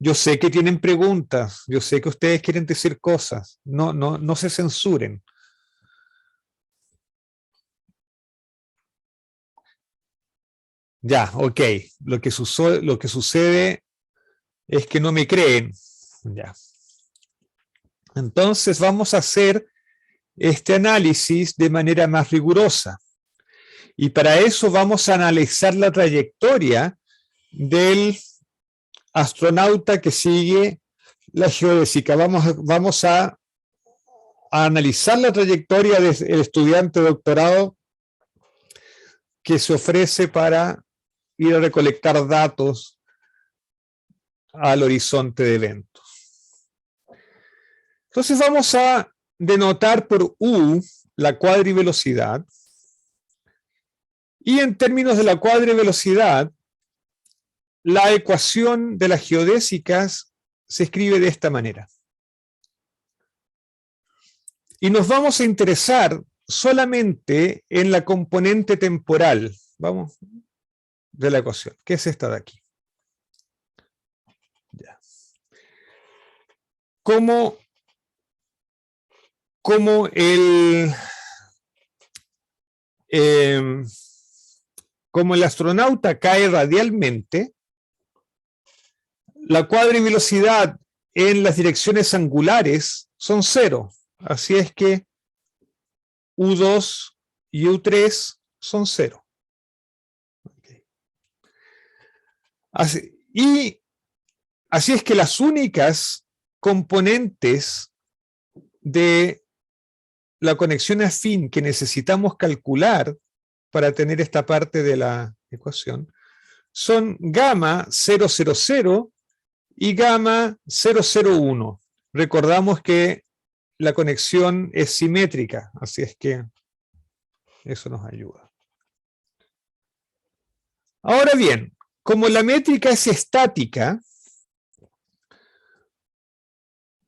Yo sé que tienen preguntas, yo sé que ustedes quieren decir cosas. No se censuren. Ya, ok. Lo que sucede es que no me creen. Ya. Entonces vamos a hacer este análisis de manera más rigurosa. Y para eso vamos a analizar la trayectoria del astronauta que sigue la geodésica. Vamos a analizar la trayectoria del estudiante de doctorado que se ofrece para ir a recolectar datos al horizonte de eventos. Entonces vamos a denotar por U la cuadrivelocidad, y en términos de la cuadrivelocidad, la ecuación de las geodésicas se escribe de esta manera. Y nos vamos a interesar solamente en la componente temporal, vamos, de la ecuación, que es esta de aquí. Ya. Como el astronauta cae radialmente, la cuadrivelocidad en las direcciones angulares son 0. Así es que U2 y U3 son 0. Okay. Así es que las únicas componentes de la conexión afín que necesitamos calcular para tener esta parte de la ecuación son gamma 000 y gamma 001. Recordamos que la conexión es simétrica, así es que eso nos ayuda. Ahora bien, como la métrica es estática,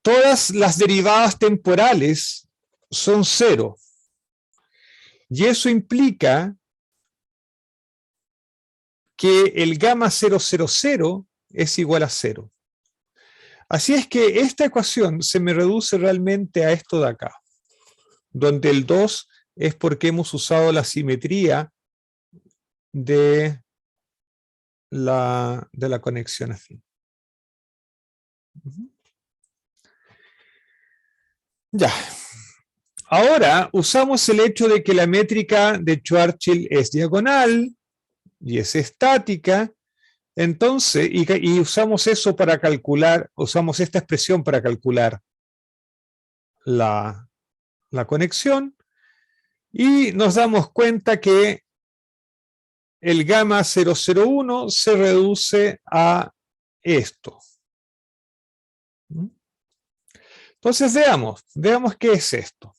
todas las derivadas temporales son 0. Y eso implica que el gamma 000 es igual a 0. Así es que esta ecuación se me reduce realmente a esto de acá, donde el 2 es porque hemos usado la simetría de de la conexión afín. Ya. Ahora usamos el hecho de que la métrica de Schwarzschild es diagonal y es estática. Entonces, y usamos eso para calcular, usamos esta expresión para calcular la conexión, y nos damos cuenta que el gamma 001 se reduce a esto. Entonces veamos qué es esto.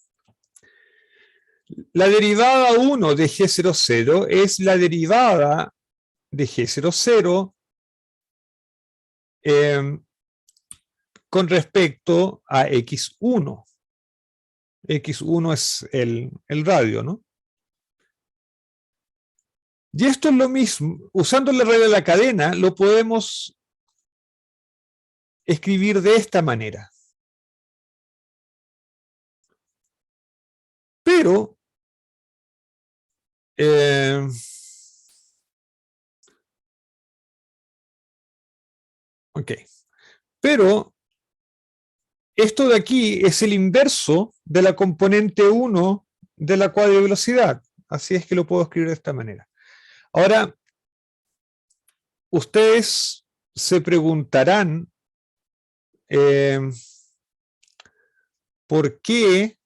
La derivada 1 de G00 es la derivada de G00 con respecto a X1. X1 es el radio, ¿no? Y esto es lo mismo. Usando la regla de la cadena, lo podemos escribir de esta manera. Pero, pero esto de aquí es el inverso de la componente 1 de la cuadrivelocidad. Así es que lo puedo escribir de esta manera. Ahora, ustedes se preguntarán ¿por qué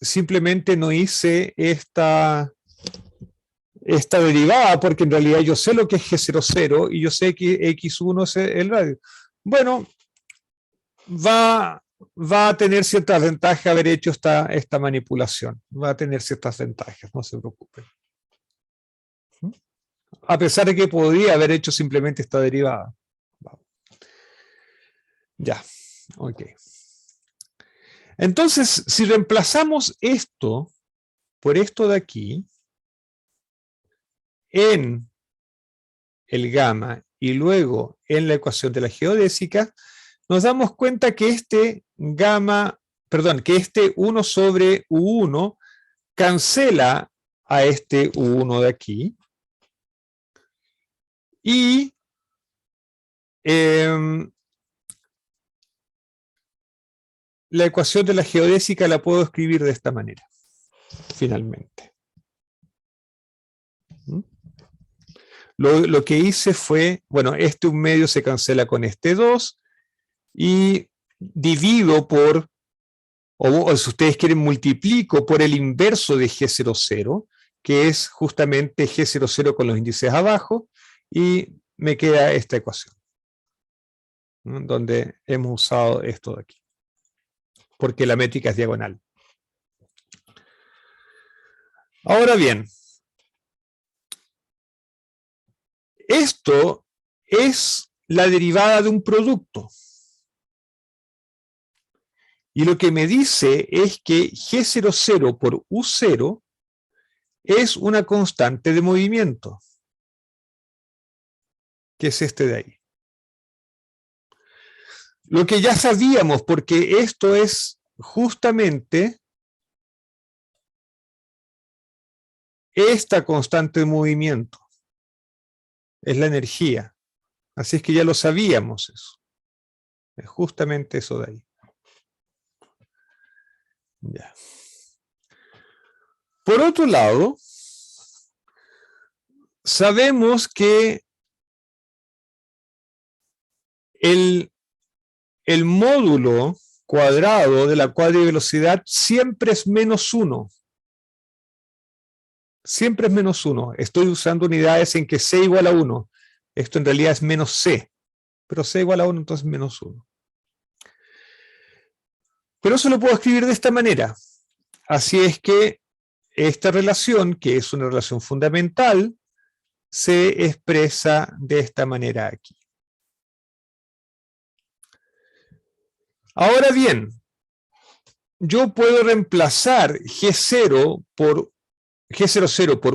simplemente no hice esta derivada? Porque en realidad yo sé lo que es G00 y yo sé que X1 es el radio. Bueno, va a tener ciertas ventajas haber hecho esta manipulación. Va a tener ciertas ventajas, no se preocupen. A pesar de que podría haber hecho simplemente esta derivada. Ya, ok. Entonces, si reemplazamos esto por esto de aquí, en el gamma y luego en la ecuación de la geodésica, nos damos cuenta que este 1 sobre U1 cancela a este U1 de aquí. Y la ecuación de la geodésica la puedo escribir de esta manera, finalmente. Lo que hice fue, bueno, este 1/2 se cancela con este 2 y divido por, o si ustedes quieren multiplico por el inverso de G00, que es justamente G00 con los índices abajo, y me queda esta ecuación, ¿no? Donde hemos usado esto de aquí, porque la métrica es diagonal. Ahora bien, esto es la derivada de un producto. Y lo que me dice es que G00 por U0 es una constante de movimiento, que es este de ahí. Lo que ya sabíamos, porque esto es justamente esta constante de movimiento, es la energía. Así es que ya lo sabíamos eso. Es justamente eso de ahí. Ya. Por otro lado, sabemos que el módulo cuadrado de la cuadrivelocidad siempre es -1. Siempre es -1. Estoy usando unidades en que C igual a 1. Esto en realidad es -C. Pero C igual a 1, entonces -1. Pero eso lo puedo escribir de esta manera. Así es que esta relación, que es una relación fundamental, se expresa de esta manera aquí. Ahora bien, yo puedo reemplazar G00 por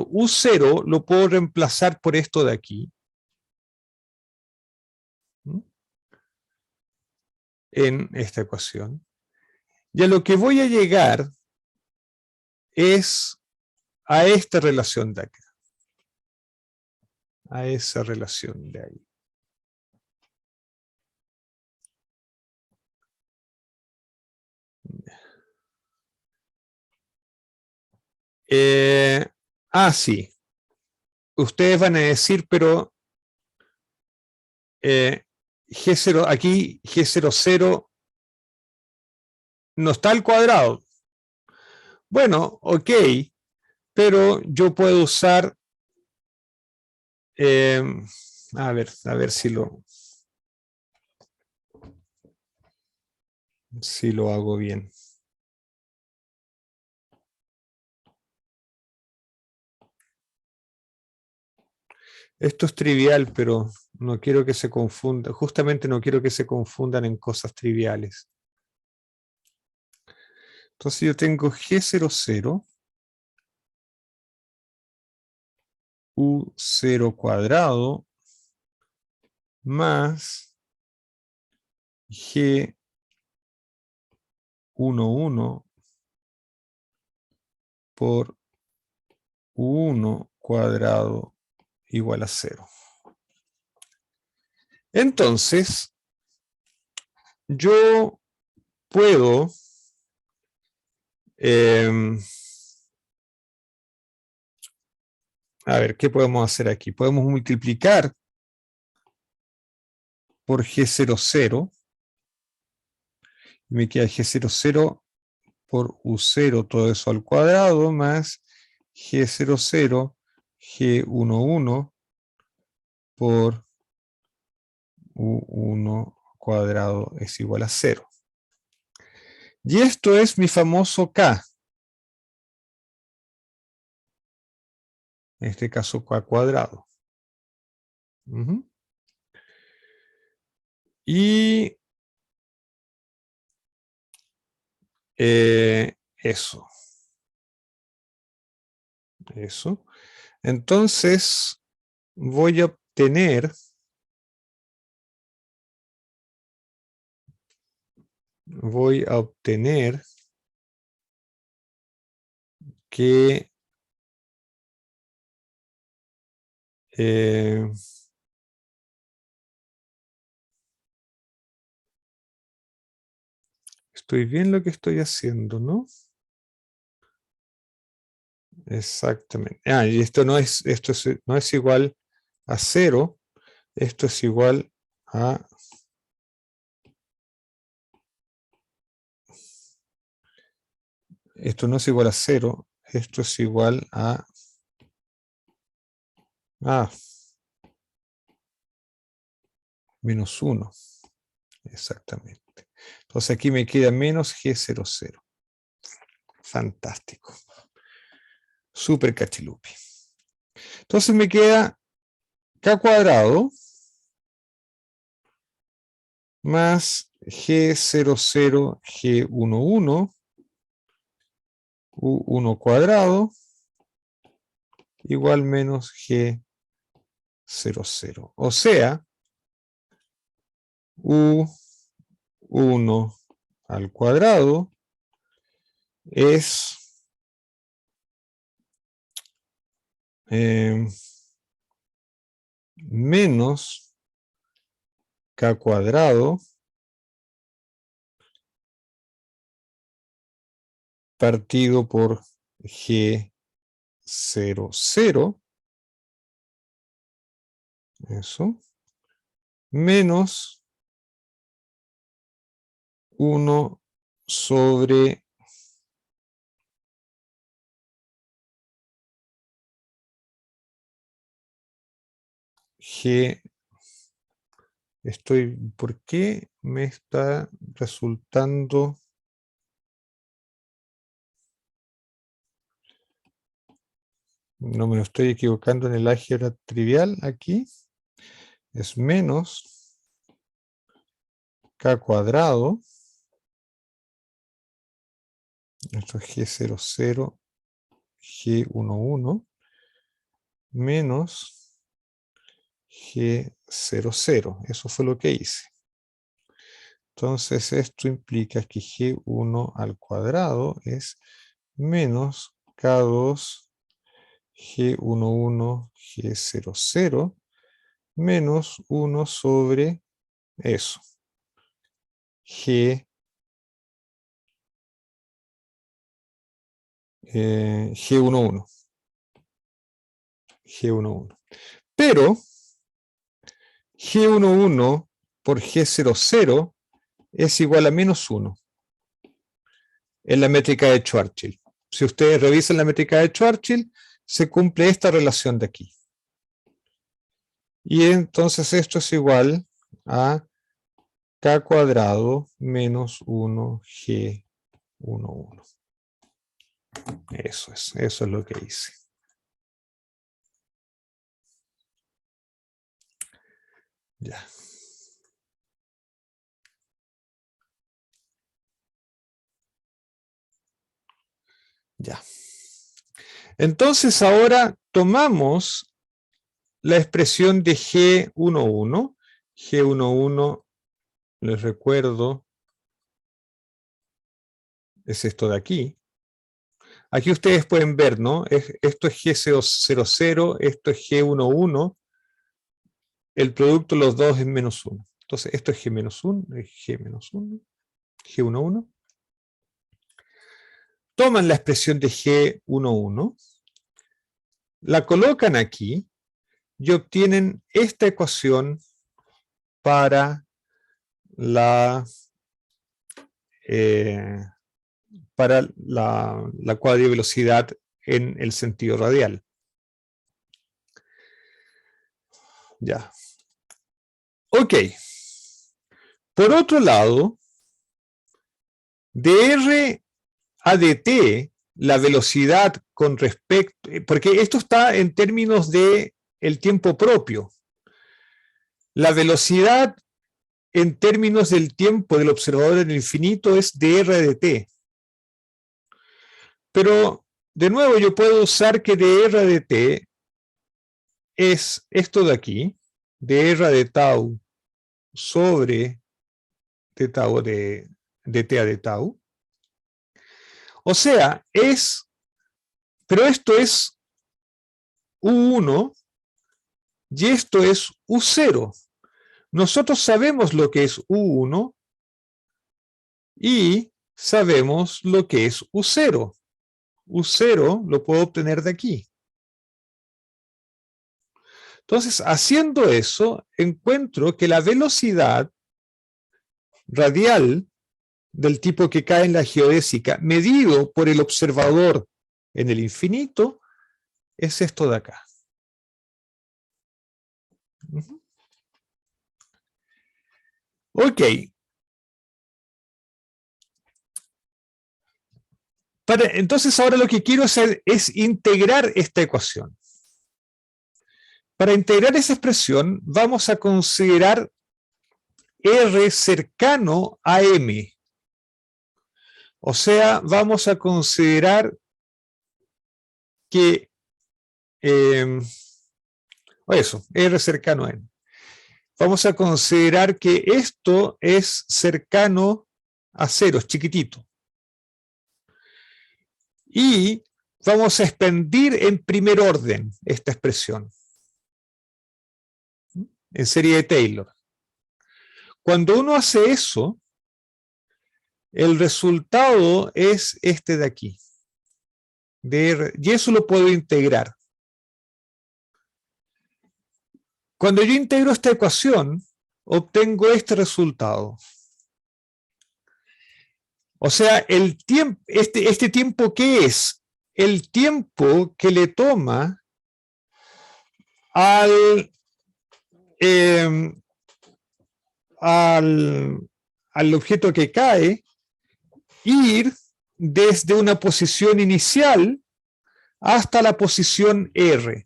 U0, lo puedo reemplazar por esto de aquí. En esta ecuación. Y a lo que voy a llegar es a esta relación de acá. A esa relación de ahí. Sí. Ustedes van a decir, pero G0, aquí G00 no está al cuadrado. Bueno, ok, pero yo puedo usar, a ver si lo hago bien. Esto es trivial, pero no quiero que se confunda. Justamente no quiero que se confundan en cosas triviales. Entonces yo tengo G00, U0 cuadrado, más G11 por U1 cuadrado igual a 0. Entonces, yo puedo a ver, ¿qué podemos hacer aquí? Podemos multiplicar por G00. Me queda G00 por U0, todo eso al cuadrado, más G00, G11 por U1 cuadrado es igual a 0. Y esto es mi famoso K. En este caso K cuadrado. Y eso. Entonces voy a obtener que estoy bien lo que estoy haciendo, ¿no? Exactamente. Y esto no es igual a 0, esto es igual a esto no es igual a 0, esto es igual a menos 1. Exactamente. Entonces aquí me queda menos G00. Fantástico. Súper cachilupi. Entonces me queda K cuadrado más G00, G11, U1 cuadrado, igual menos G00. O sea, U1 al cuadrado es menos K cuadrado partido por G00, eso, menos 1 sobre G. ¿Por qué me está resultando? No me estoy equivocando en el álgebra trivial aquí. Es menos K cuadrado. Esto es G00, G11, menos G00. Eso fue lo que hice. Entonces esto implica que G1 al cuadrado es menos K2 G11, G00, menos 1 sobre eso. G11. G11. Pero G11 por G00 es igual a menos 1 en la métrica de Schwarzschild. Si ustedes revisan la métrica de Schwarzschild, se cumple esta relación de aquí. Y entonces esto es igual a K cuadrado menos 1G11. Eso es lo que hice. Ya. Ya. Entonces ahora tomamos la expresión de G11. G11, les recuerdo, es esto de aquí. Aquí ustedes pueden ver, ¿no? Esto es G00, esto es G11. El producto de los dos es menos 1. Entonces esto es G-1, es G-1, G11. Toman la expresión de G11, la colocan aquí y obtienen esta ecuación para la cuadrivelocidad en el sentido radial. Ya. Ok. Por otro lado, de R a dt, la velocidad con respecto, porque esto está en términos de el tiempo propio. La velocidad en términos del tiempo del observador en el infinito es dr a dt. Pero, de nuevo, yo puedo usar que dr a dt es esto de aquí, dr de tau sobre de tau de dt a de tau. O sea, pero esto es U1 y esto es U0. Nosotros sabemos lo que es U1 y sabemos lo que es U0. U0 lo puedo obtener de aquí. Entonces, haciendo eso, encuentro que la velocidad radial del tipo que cae en la geodésica, medido por el observador en el infinito, es esto de acá. Ok. Entonces ahora lo que quiero hacer es integrar esta ecuación. Para integrar esa expresión vamos a considerar R cercano a M. O sea, vamos a considerar que eso, R cercano a M. Vamos a considerar que esto es cercano a 0, es chiquitito. Y vamos a expandir en primer orden esta expresión, en serie de Taylor. Cuando uno hace eso, el resultado es este de aquí. Y eso lo puedo integrar. Cuando yo integro esta ecuación, obtengo este resultado. O sea, el tiempo, este tiempo, ¿qué es? El tiempo que le toma al objeto que cae ir desde una posición inicial hasta la posición R.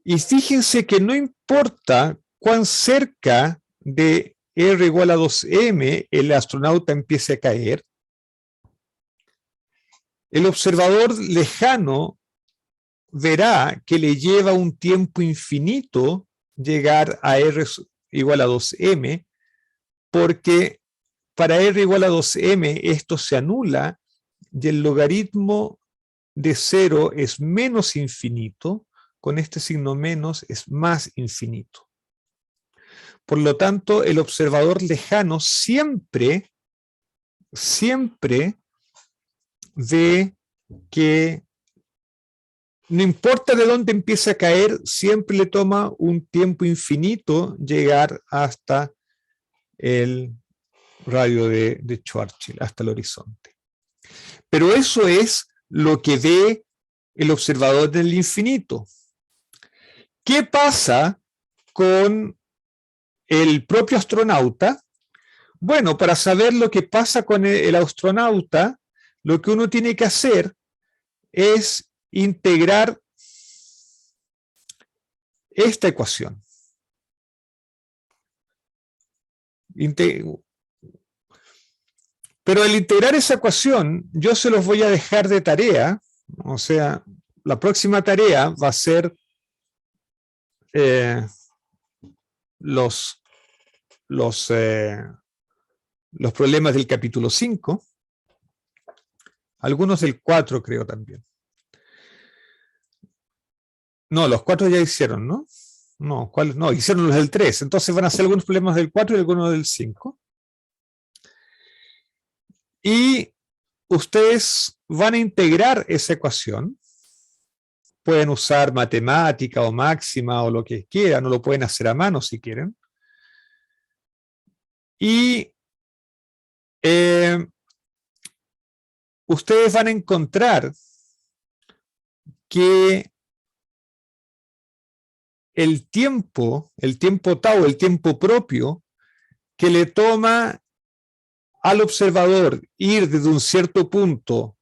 Y fíjense que no importa cuán cerca de R igual a 2m el astronauta empiece a caer, el observador lejano verá que le lleva un tiempo infinito llegar a R igual a 2m, porque para R igual a 2m esto se anula y el logaritmo de 0 es menos infinito, con este signo menos es más infinito. Por lo tanto, el observador lejano siempre ve que no importa de dónde empiece a caer, siempre le toma un tiempo infinito llegar hasta el radio de Schwarzschild, hasta el horizonte. Pero eso es lo que ve el observador del infinito. ¿Qué pasa con el propio astronauta? Bueno, para saber lo que pasa con el astronauta, lo que uno tiene que hacer es integrar esta ecuación. Pero al integrar esa ecuación, yo se los voy a dejar de tarea, o sea, la próxima tarea va a ser los problemas del capítulo 5, algunos del 4 creo también. No, los 4 ya hicieron, ¿no? No, no, hicieron los del 3, entonces van a ser algunos problemas del 4 y algunos del 5. Y ustedes van a integrar esa ecuación. Pueden usar matemática o máxima o lo que quieran, o lo pueden hacer a mano si quieren. Y ustedes van a encontrar que el tiempo tau, el tiempo propio, que le toma al observador ir desde un cierto punto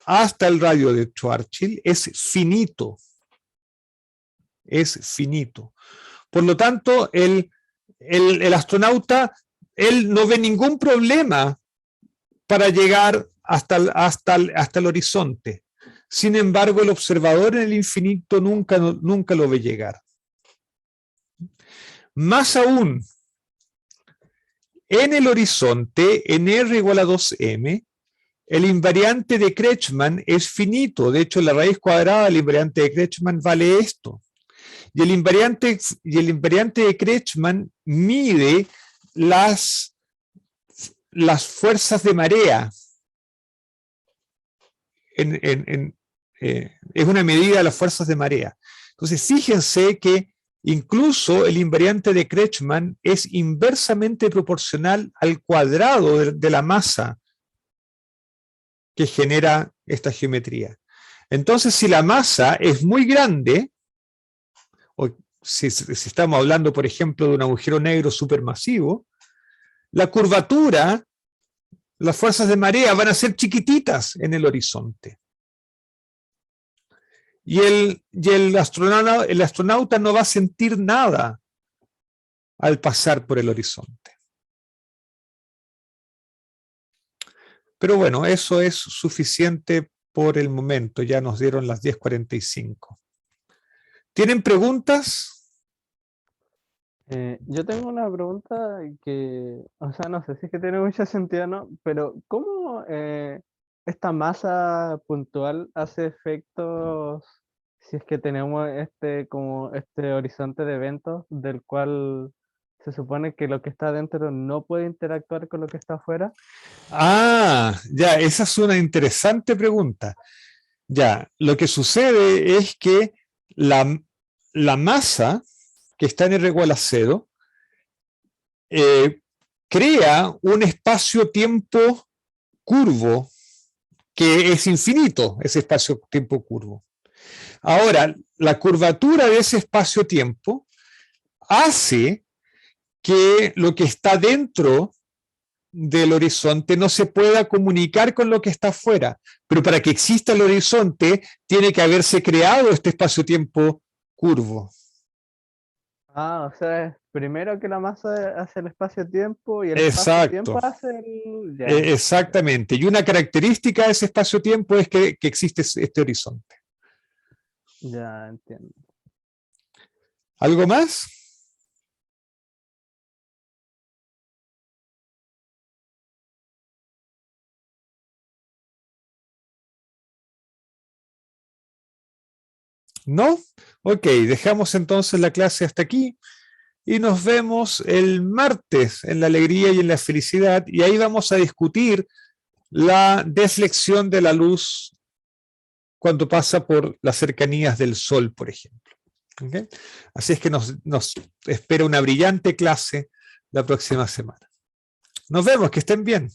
hasta el radio de Schwarzschild es finito. Es finito. Por lo tanto, el astronauta, él no ve ningún problema para llegar hasta el horizonte. Sin embargo, el observador en el infinito nunca lo ve llegar. Más aún, en el horizonte, en R igual a 2m, el invariante de Kretschmann es finito. De hecho, la raíz cuadrada del invariante de Kretschmann vale esto. Y el invariante de Kretschmann mide las fuerzas de marea. Es una medida de las fuerzas de marea. Entonces, fíjense que incluso el invariante de Kretschmann es inversamente proporcional al cuadrado de la masa que genera esta geometría. Entonces, si la masa es muy grande, o si estamos hablando, por ejemplo, de un agujero negro supermasivo, la curvatura, las fuerzas de marea van a ser chiquititas en el horizonte. Y el astronauta no va a sentir nada al pasar por el horizonte. Pero bueno, eso es suficiente por el momento. Ya nos dieron las 10:45. ¿Tienen preguntas? Yo tengo una pregunta que, o sea, no sé si es que tiene mucho sentido o no, pero ¿cómo esta masa puntual hace efectos si es que tenemos como este horizonte de eventos del cual se supone que lo que está dentro no puede interactuar con lo que está afuera? Ah, ya, esa es una interesante pregunta. Ya, lo que sucede es que la masa que está en R igual a 0 crea un espacio-tiempo curvo que es infinito, ese espacio-tiempo curvo. Ahora, la curvatura de ese espacio-tiempo hace que lo que está dentro del horizonte no se pueda comunicar con lo que está afuera. Pero para que exista el horizonte, tiene que haberse creado este espacio-tiempo curvo. Ah, o sea, es primero que la masa hace el espacio-tiempo y el Exacto. espacio-tiempo hace el... Ya, Exactamente. Y una característica de ese espacio-tiempo es que existe este horizonte. ya entiendo. ¿Algo más? ¿No? Ok, dejamos entonces la clase hasta aquí y nos vemos el martes en la alegría y en la felicidad, y ahí vamos a discutir la deflexión de la luz cuando pasa por las cercanías del Sol, por ejemplo. ¿Okay? Así es que nos espera una brillante clase la próxima semana. Nos vemos, que estén bien.